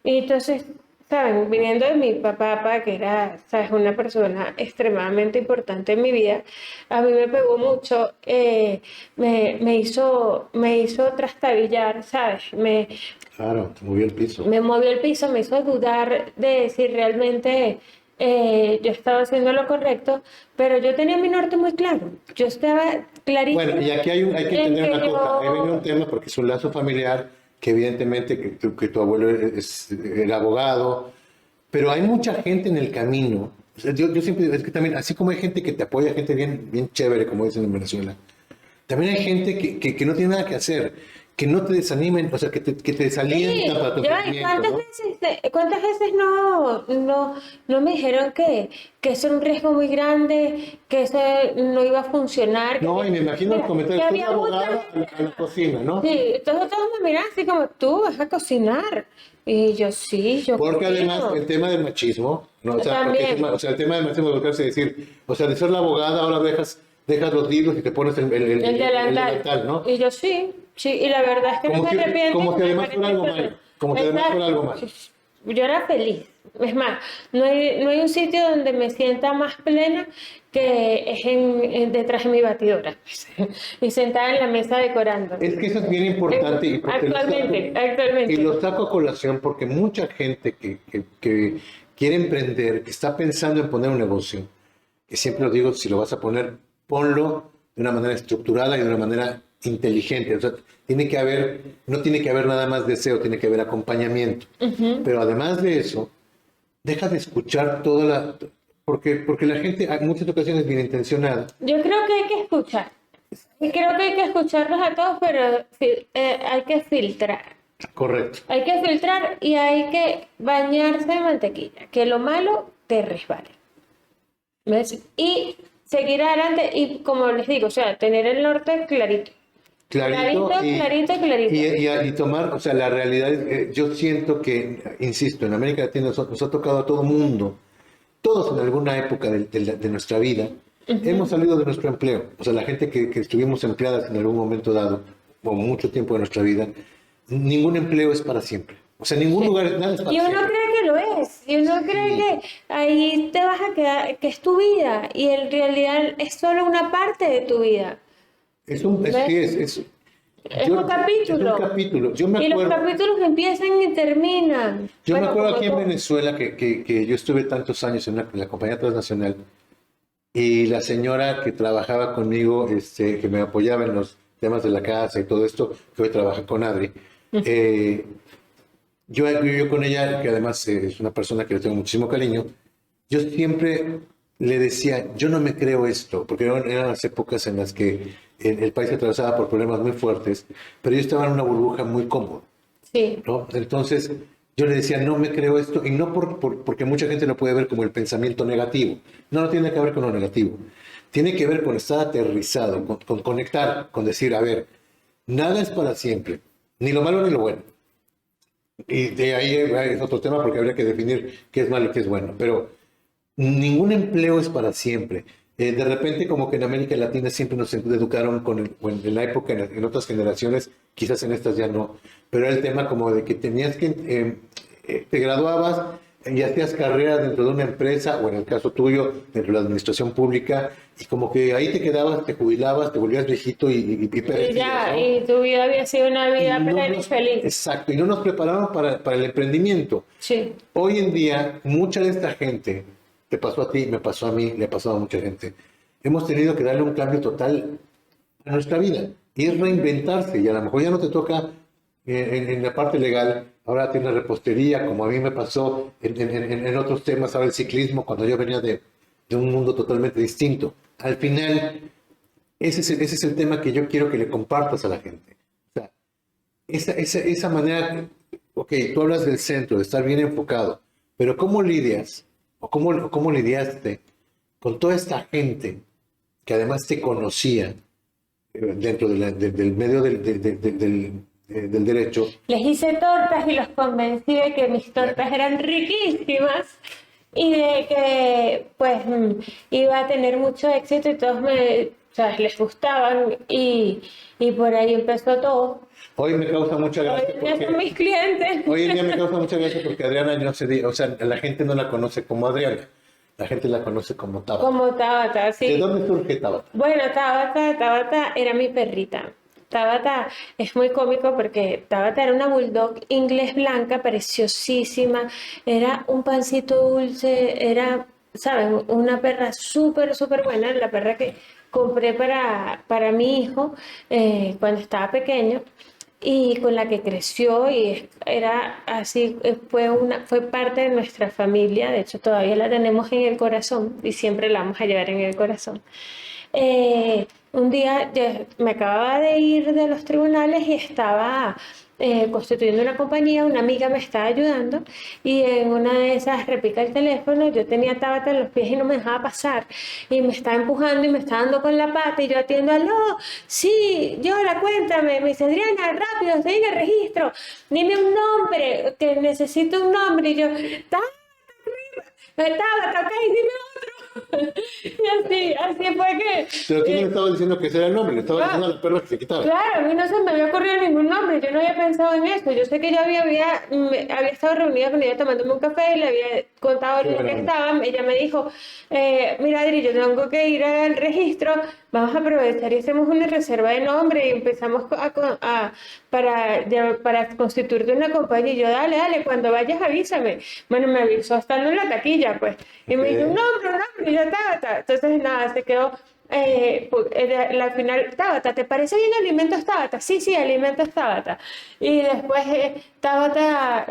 Y entonces, ¿saben? Viniendo de mi papá, que era, ¿sabes? Una persona extremadamente importante en mi vida, a mí me pegó mucho, me hizo trastabillar, ¿sabes? Claro, te movió el piso. Me movió el piso, me hizo dudar de si realmente yo estaba haciendo lo correcto, pero yo tenía mi norte muy claro. Yo estaba clarísimo. Bueno, y aquí hay que en entender que una cosa. Ahí viene yo- un tema porque es un lazo familiar que evidentemente que tu abuelo era abogado, pero hay mucha gente en el camino. O sea, yo siempre digo, es que también, así como hay gente que te apoya, gente bien chévere, como dicen en Venezuela, también hay gente que no tiene nada que hacer, que no te desanimen, o sea, que te Sí, desalienta para tu ya, ¿y crecimiento, cuántas ¿no? veces, cuántas veces no me dijeron que eso era un riesgo muy grande, que eso no iba a funcionar? No, y me imagino los que comentarios, tú había mucha abogada a la cocina, ¿no? Sí, entonces todos me miran así como, tú vas a cocinar. Y yo, sí, yo Porque además cocino. el tema del machismo, ¿no? O sea, porque También. o sea, el tema del machismo es decir, o sea, de ser la abogada ahora dejas los libros y te pones el El delantal, ¿no? Y yo, sí, sí, y la verdad es que no Como me si, arrepiento. como si me además parece fuera algo súper- malo. Como si además fuera algo malo. Exacto. Yo era feliz. Es más, no hay un sitio donde me sienta más plena que es detrás de mi batidora y sentada en la mesa decorando. Es que eso es bien importante y porque Actualmente. y lo saco a colación porque mucha gente que quiere emprender, que está pensando en poner un negocio, que siempre lo digo, si lo vas a poner, ponlo de una manera estructurada y de una manera inteligente. O sea, no tiene que haber nada más deseo, tiene que haber acompañamiento. Pero además de eso, deja de escuchar porque la gente en muchas ocasiones bien intencionada. Yo creo que hay que escuchar. Y creo que hay que escucharlos a todos, pero hay que filtrar. Correcto. Hay que filtrar y hay que bañarse de mantequilla, que lo malo te resbale. ¿Ves? Y seguir adelante y como les digo, o sea, tener el norte clarito. Clarito, Clarito. y tomar, o sea, la realidad es, yo siento que, insisto, en América Latina nos ha tocado a todo mundo, todos en alguna época de nuestra vida, hemos salido de nuestro empleo. O sea, la gente que estuvimos empleadas en algún momento dado, o mucho tiempo de nuestra vida, ningún empleo es para siempre. O sea, ningún lugar, nada es para Y uno siempre. cree que lo es, y uno cree que ahí te vas a quedar, que es tu vida, y en realidad es solo una parte de tu vida. Es Es un capítulo. Es un capítulo. Yo me Y los acuerdo, capítulos empiezan y terminan. yo me Bueno, acuerdo como aquí en todo. Venezuela que yo estuve tantos años en la compañía transnacional y la señora que trabajaba conmigo, que me apoyaba en los temas de la casa y todo esto, que hoy trabaja con Adri, yo con ella, que además es una persona que le tengo muchísimo cariño, yo siempre le decía, yo no me creo esto, porque eran las épocas en las que el país se atravesaba por problemas muy fuertes, pero yo estaba en una burbuja muy cómoda, Sí. ¿no? Entonces yo le decía, no me creo esto, y no porque mucha gente lo puede ver como el pensamiento negativo. No tiene que ver con lo negativo. Tiene que ver con estar aterrizado, con conectar, con decir, a ver, nada es para siempre, ni lo malo ni lo bueno. Y de ahí es otro tema porque habría que definir qué es malo y qué es bueno. Pero ningún empleo es para siempre. De repente, como que en América Latina siempre nos educaron bueno, en la época, en otras generaciones, quizás en estas ya no, pero era el tema como de que tenías que, te graduabas y hacías carrera dentro de una empresa, o en el caso tuyo, dentro de la administración pública, y como que ahí te quedabas, te jubilabas, te volvías viejito y Y perecías, ya, ¿no? y tu vida había sido una vida Y no plena y nos- feliz. Exacto, y no nos prepararon para el emprendimiento. Sí. Hoy en día, mucha de esta gente, te pasó a ti, me pasó a mí, le ha pasado a mucha gente, hemos tenido que darle un cambio total a nuestra vida. Y es reinventarse, y a lo mejor ya no te toca en la parte legal, ahora tienes repostería, como a mí me pasó en otros temas, ahora el ciclismo, cuando yo venía de un mundo totalmente distinto. Al final, ese es el tema que yo quiero que le compartas a la gente. O sea, esa manera, ok, tú hablas del centro, de estar bien enfocado, pero ¿cómo lidias o cómo lidiaste con toda esta gente que además te conocía dentro del medio del derecho? Les hice tortas y los convencí de que mis tortas eran riquísimas y de que pues iba a tener mucho éxito y todos o sea, les gustaban y por ahí empezó todo. Hoy me causa mucha Hoy gracia en día son porque mis clientes. hoy en día me causa mucha gracia porque Adriana no o sea, la gente no la conoce como Adriana, la gente la conoce como Tabata. Como Tabata, ¿De sí. dónde surge Tabata? Bueno, Tabata era mi perrita. Tabata es muy cómico porque Tabata era una bulldog inglés blanca, preciosísima, era un pancito dulce, era, ¿sabes? Una perra súper, súper buena, la perra que compré para mi hijo cuando estaba pequeño y con la que creció y era así, fue parte de nuestra familia, de hecho todavía la tenemos en el corazón y siempre la vamos a llevar en el corazón. Un día me acababa de ir de los tribunales y estaba constituyendo una compañía, una amiga me estaba ayudando y en una de esas repica el teléfono, yo tenía Tabata en los pies y no me dejaba pasar y me estaba empujando y me estaba dando con la pata y yo atiendo, aló, sí, Yola, cuéntame, me dice Adriana, rápido, estoy en el registro, dime un nombre, que necesito un nombre y yo, Tabata, ok, dime otro. Y así fue que... Pero tú no le estabas diciendo que ese era el nombre, le estabas diciendo a la perra que se quitara. Claro, a mí no se me había ocurrido ningún nombre, yo no había pensado en eso. Yo sé que yo había estado reunida con ella tomándome un café y le había contado lo que estaba. Ella me dijo, mira Adri, yo tengo que ir al registro, vamos a aprovechar y hacemos una reserva de nombre y empezamos para constituirte una compañía. Y yo, dale, cuando vayas avísame. Bueno, me avisó estando en la taquilla, pues. Y me dijo, un nombre, y ya está. Entonces, nada, se quedó... la final, Tabata, ¿te parece bien Alimentos Tabata? Sí, Alimentos Tabata. Y después Tabata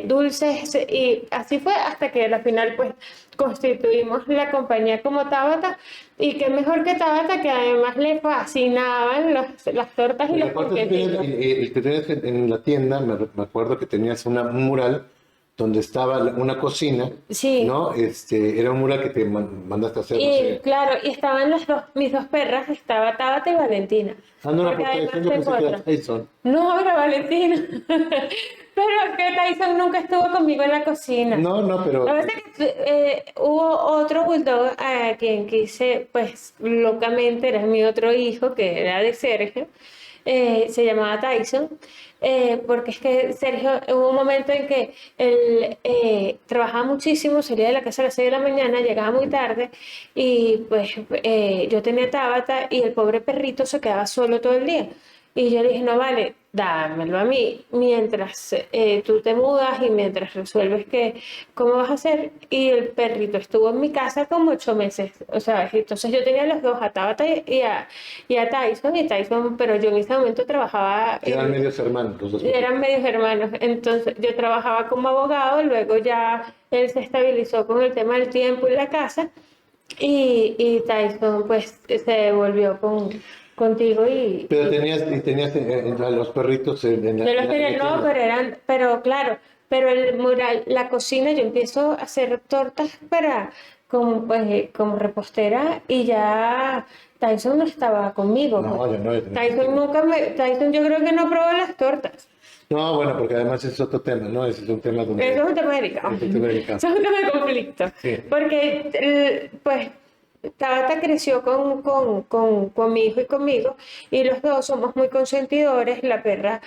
Dulces, y así fue hasta que al final pues constituimos la compañía como Tabata. Y qué mejor que Tabata, que además le fascinaban las tortas y Y los aparte ponquecitos. tú tenías en la tienda, me acuerdo que tenías un mural donde estaba una cocina, Sí. ¿no? Era un mural que te mandaste a hacer, no Y sé. claro, y estaban mis dos perras, estaba Tabata y Valentina. Ah, no, era Porque por además Tyson, yo pensé tengo que era otra. Tyson. No, era Valentina. Pero que Tyson nunca estuvo conmigo en la cocina. No, pero... La verdad es que hubo otro bulldog a quien quise, pues locamente, era mi otro hijo, que era de Sergio, se llamaba Tyson, porque es que Sergio, hubo un momento en que él trabajaba muchísimo, salía de la casa a las 6 de la mañana, llegaba muy tarde, y pues yo tenía Tabata y el pobre perrito se quedaba solo todo el día. Y yo le dije, no vale, dámelo a mí mientras tú te mudas y mientras resuelves cómo vas a hacer. Y el perrito estuvo en mi casa como 8 meses. O sea, entonces yo tenía los dos, a Tabata y a Tyson, pero yo en ese momento trabajaba... Eran medios hermanos los dos. Eran medios hermanos. Entonces yo trabajaba como abogado, luego ya él se estabilizó con el tema del tiempo y la casa. Y Tyson pues se volvió contigo Pero tenías a los perritos yo los tenía, no, pero claro, pero el mural, la cocina, yo empiezo a hacer tortas como repostera y ya Tyson no estaba conmigo. No, Pues. yo no. Tyson yo creo que no probó las tortas. No, bueno, porque además ese es otro tema, ¿no? Ese es un tema donde... Eso es un tema delicado. Es un tema delicado. Eso es un tema de conflicto. Sí. Porque, pues, Tabata creció con mi hijo y conmigo, y los dos somos muy consentidores. La perra,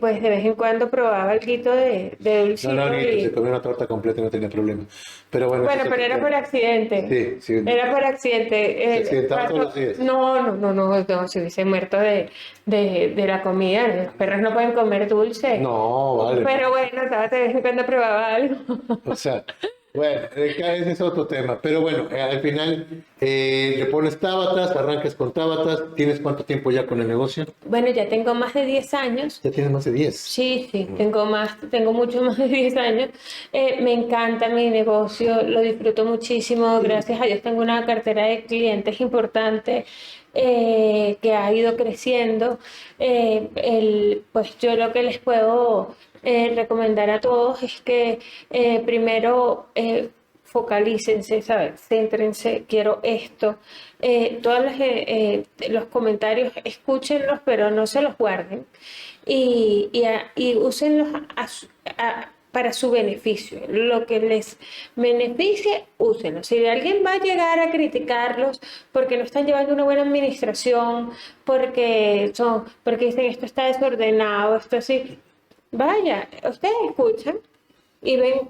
pues, de vez en cuando probaba alguito de No, dulcito. no, ni y- se comió una torta completa y no tenía problema. Pero bueno, Bueno, ese es pero otro era tema. por accidente. Sí, sí. Era por accidente. ¿Se accidentaba todos los días? No, se hubiese muerto de la comida. Los perros no pueden comer dulce. No, vale. Pero bueno, Tabata de vez en cuando probaba algo. O sea, bueno, ese es otro tema. Pero bueno, al final le pones Tábatas, arrancas con Tábatas. ¿Tienes cuánto tiempo ya con el negocio? Bueno, ya tengo más de 10 años. Ya tienes más de 10. Sí, tengo mucho más de 10 años. Me encanta mi negocio, lo disfruto muchísimo. Gracias a Dios tengo una cartera de clientes importante, que ha ido creciendo. Pues yo lo que les puedo recomendar a todos es que primero focalícense, ¿sabes? Céntrense, quiero esto. Todos los comentarios, escúchenlos, pero no se los guarden. Y úsenlos para su beneficio. Lo que les beneficie, úsenlo. Si alguien va a llegar a criticarlos porque no están llevando una buena administración, porque dicen esto está desordenado, esto así, vaya, ustedes escuchan y ven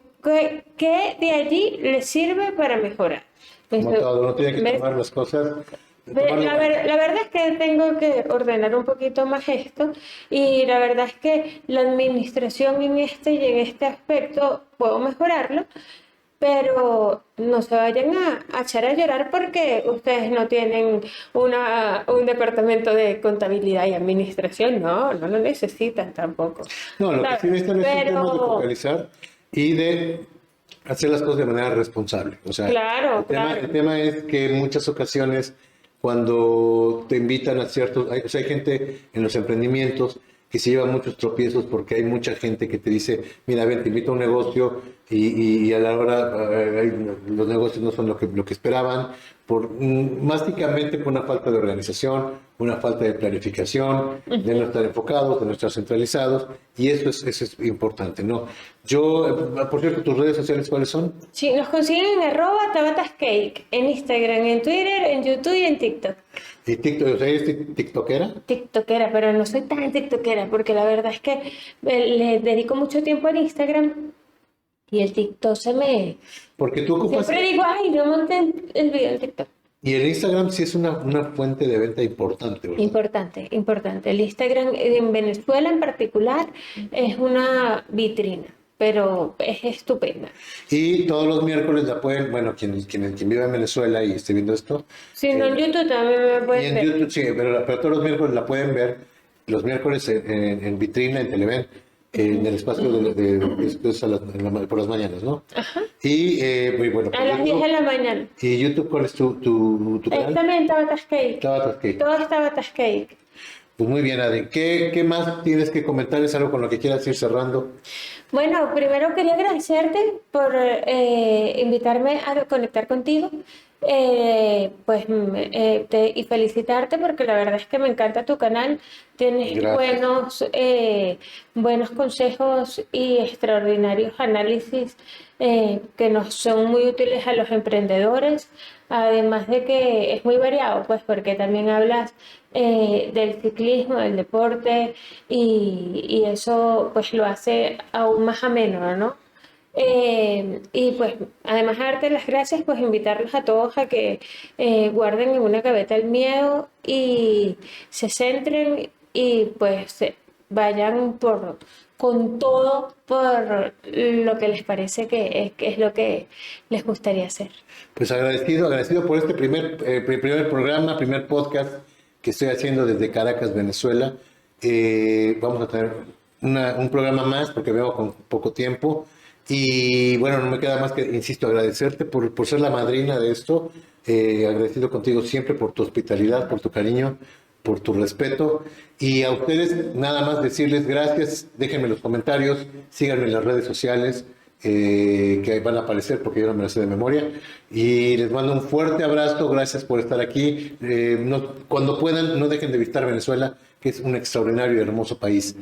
qué de allí les sirve para mejorar. Como todo, uno tiene que ¿Ves? tomar las cosas. La verdad es que tengo que ordenar un poquito más esto, y la verdad es que la administración en en este aspecto puedo mejorarlo, pero no se vayan a echar a llorar porque ustedes no tienen un departamento de contabilidad y administración. No lo necesitan tampoco. No, lo que ¿Sabes? sí necesitan es un tema de Pero- focalizar y de hacer las cosas de manera responsable. O sea, Claro, claro. el tema es que en muchas ocasiones cuando te invitan a ciertos... o sea, hay gente en los emprendimientos que se lleva muchos tropiezos porque hay mucha gente que te dice, mira, ven, te invito a un negocio y a la hora los negocios no son lo que esperaban, básicamente por una falta de organización, una falta de planificación, de no estar enfocados, de no estar centralizados, y eso es importante, ¿no? Yo, por cierto, ¿tus redes sociales cuáles son? Sí, nos consiguen en @tabatascake, en Instagram, en Twitter, en YouTube y en TikTok. Y TikTok, o sea, ¿eres tiktokera? TikTokera, pero no soy tan TikTokera porque la verdad es que le dedico mucho tiempo al Instagram, y el TikTok Porque tú ocupas... Siempre digo, ay, no monté el video en TikTok. Y el Instagram sí es una fuente de venta importante, ¿verdad? Importante, importante. El Instagram en Venezuela en particular es una vitrina, pero es estupenda. Y todos los miércoles la pueden, bueno, quien vive en Venezuela y esté viendo esto, Si no, en YouTube también me y pueden en ver. YouTube, sí, pero todos los miércoles la pueden ver, los miércoles en vitrina, en Televen, en el espacio por las mañanas, ¿no? Ajá. Y bueno, A las 10 de la mañana. ¿Y YouTube cuál es tu canal? También Tabatas Cake. Tabatas Cake. Todo es Tabatas Cake. Pues muy bien, Adri. ¿Qué más tienes que comentar? ¿Es algo con lo que quieras ir cerrando? Bueno, primero quería agradecerte por invitarme a conectar contigo, y felicitarte porque la verdad es que me encanta tu canal. Tienes Gracias. buenos consejos y extraordinarios análisis que nos son muy útiles a los emprendedores, además de que es muy variado, pues porque también hablas del ciclismo, del deporte, y eso pues lo hace aún más ameno, ¿no? Y pues además de darte las gracias, pues invitarlos a todos a que guarden en una gaveta el miedo y se centren, y pues vayan con todo por lo que les parece que es lo que les gustaría hacer. Pues agradecido por este primer programa, primer podcast que estoy haciendo desde Caracas, Venezuela. Vamos a tener un programa más porque veo con poco tiempo. Y bueno, no me queda más que, insisto, agradecerte por ser la madrina de esto. Agradecido contigo siempre por tu hospitalidad, por tu cariño, por tu respeto. Y a ustedes nada más decirles gracias. Déjenme los comentarios, síganme en las redes sociales que van a aparecer porque yo no me las sé de memoria. Y les mando un fuerte abrazo. Gracias por estar aquí. Cuando puedan, no dejen de visitar Venezuela, que es un extraordinario y hermoso país.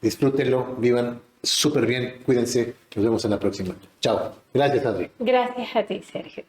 disfrútenlo, vivan súper bien, cuídense, nos vemos en la próxima. Chao. Gracias, Adri. Gracias a ti, Sergio.